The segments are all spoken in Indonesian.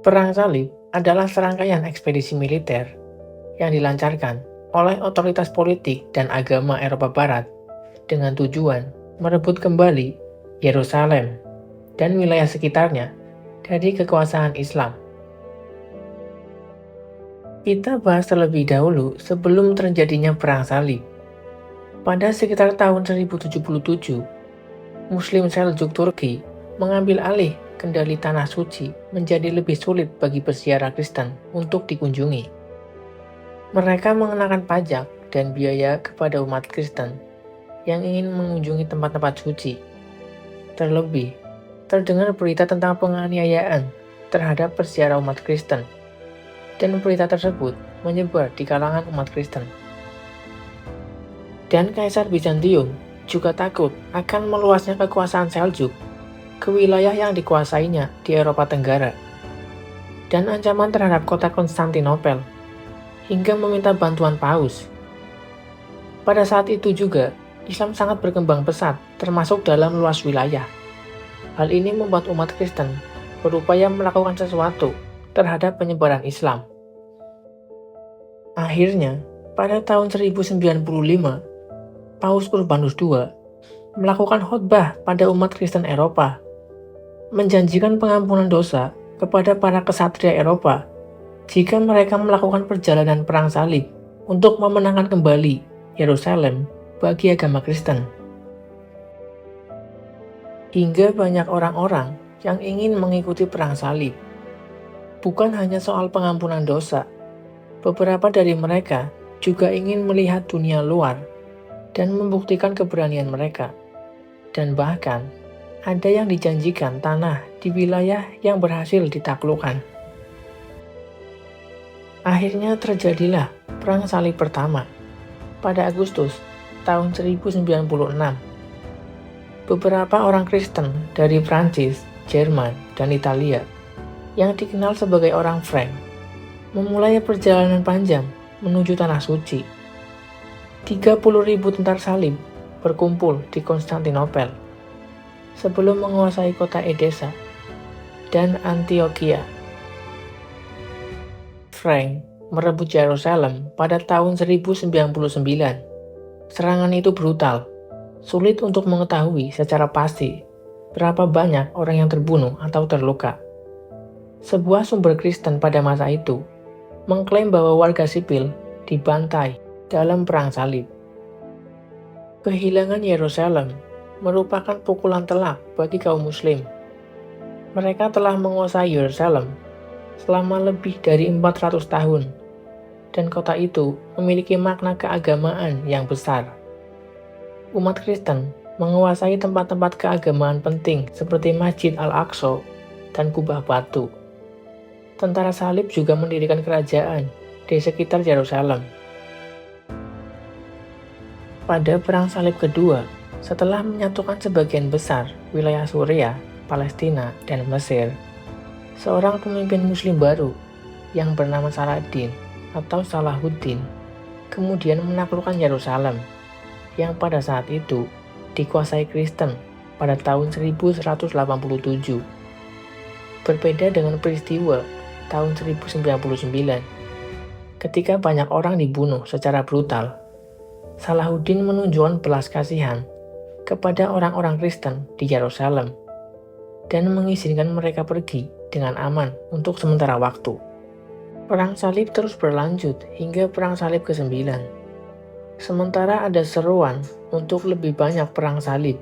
Perang Salib adalah serangkaian ekspedisi militer yang dilancarkan oleh otoritas politik dan agama Eropa Barat dengan tujuan merebut kembali Yerusalem dan wilayah sekitarnya dari kekuasaan Islam. Kita bahas terlebih dahulu sebelum terjadinya Perang Salib. Pada sekitar tahun 1077, Muslim Seljuk Turki mengambil alih kendali Tanah Suci menjadi lebih sulit bagi peziarah Kristen untuk dikunjungi. Mereka mengenakan pajak dan biaya kepada umat Kristen yang ingin mengunjungi tempat-tempat suci. Terlebih, terdengar berita tentang penganiayaan terhadap peziarah umat Kristen, dan berita tersebut menyebar di kalangan umat Kristen. Dan Kaisar Bizantium juga takut akan meluasnya kekuasaan Seljuk ke wilayah yang dikuasainya di Eropa Tenggara, dan ancaman terhadap kota Konstantinopel, hingga meminta bantuan Paus. Pada saat itu juga, Islam sangat berkembang pesat, termasuk dalam luas wilayah. Hal ini membuat umat Kristen berupaya melakukan sesuatu terhadap penyebaran Islam. Akhirnya, pada tahun 1095, Paus Urbanus II melakukan khotbah pada umat Kristen Eropa, menjanjikan pengampunan dosa kepada para kesatria Eropa jika mereka melakukan perjalanan perang salib untuk memenangkan kembali Yerusalem bagi agama Kristen. Hingga banyak orang-orang yang ingin mengikuti perang salib. Bukan hanya soal pengampunan dosa, beberapa dari mereka juga ingin melihat dunia luar dan membuktikan keberanian mereka. Dan bahkan, ada yang dijanjikan tanah di wilayah yang berhasil ditaklukkan. Akhirnya terjadilah Perang Salib pertama pada Agustus tahun 1096. Beberapa orang Kristen dari Prancis, Jerman, dan Italia yang dikenal sebagai orang Frank memulai perjalanan panjang menuju Tanah Suci. 30.000 tentara salib berkumpul di Konstantinopel sebelum menguasai kota Edessa dan Antioquia. Frank merebut Yerusalem pada tahun 1099. Serangan itu brutal, sulit untuk mengetahui secara pasti berapa banyak orang yang terbunuh atau terluka. Sebuah sumber Kristen pada masa itu mengklaim bahwa warga sipil dibantai dalam perang salib. Kehilangan Yerusalem merupakan pukulan telak bagi kaum muslim. Mereka telah menguasai Yerusalem selama lebih dari 400 tahun, dan kota itu memiliki makna keagamaan yang besar. Umat Kristen menguasai tempat-tempat keagamaan penting seperti Masjid Al-Aqsa dan Kubah Batu. Tentara salib juga mendirikan kerajaan di sekitar Yerusalem. Pada Perang Salib kedua, setelah menyatukan sebagian besar wilayah Suriah, Palestina, dan Mesir, seorang pemimpin muslim baru yang bernama Saladin atau Salahuddin kemudian menaklukkan Yerusalem yang pada saat itu dikuasai Kristen pada tahun 1187. Berbeda dengan peristiwa tahun 1099 ketika banyak orang dibunuh secara brutal, Salahuddin menunjukkan belas kasihan kepada orang-orang Kristen di Yerusalem dan mengizinkan mereka pergi dengan aman untuk sementara waktu. Perang salib terus berlanjut hingga Perang Salib ke-9. Sementara ada seruan untuk lebih banyak perang salib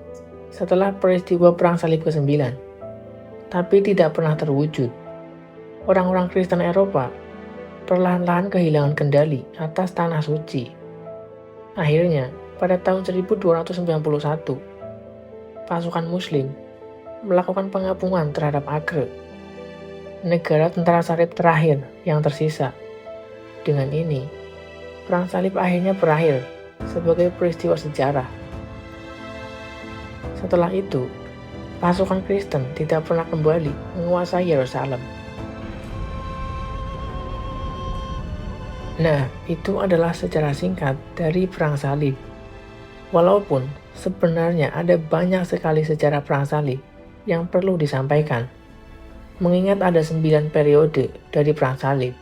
setelah peristiwa Perang Salib ke-9, tapi tidak pernah terwujud. Orang-orang Kristen Eropa perlahan-lahan kehilangan kendali atas Tanah Suci. Akhirnya, pada tahun 1291, pasukan Muslim melakukan pengapungan terhadap Acre, negara tentara salib terakhir yang tersisa. Dengan ini, Perang Salib akhirnya berakhir sebagai peristiwa sejarah. Setelah itu, pasukan Kristen tidak pernah kembali menguasai Yerusalem. Nah, itu adalah sejarah singkat dari Perang Salib. Walaupun sebenarnya ada banyak sekali sejarah Perang Salib yang perlu disampaikan. mengingat ada 9 periode dari Perang Salib.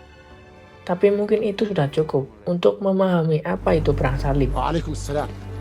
Tapi mungkin itu sudah cukup untuk memahami apa itu Perang Salib. وعليكم السلام.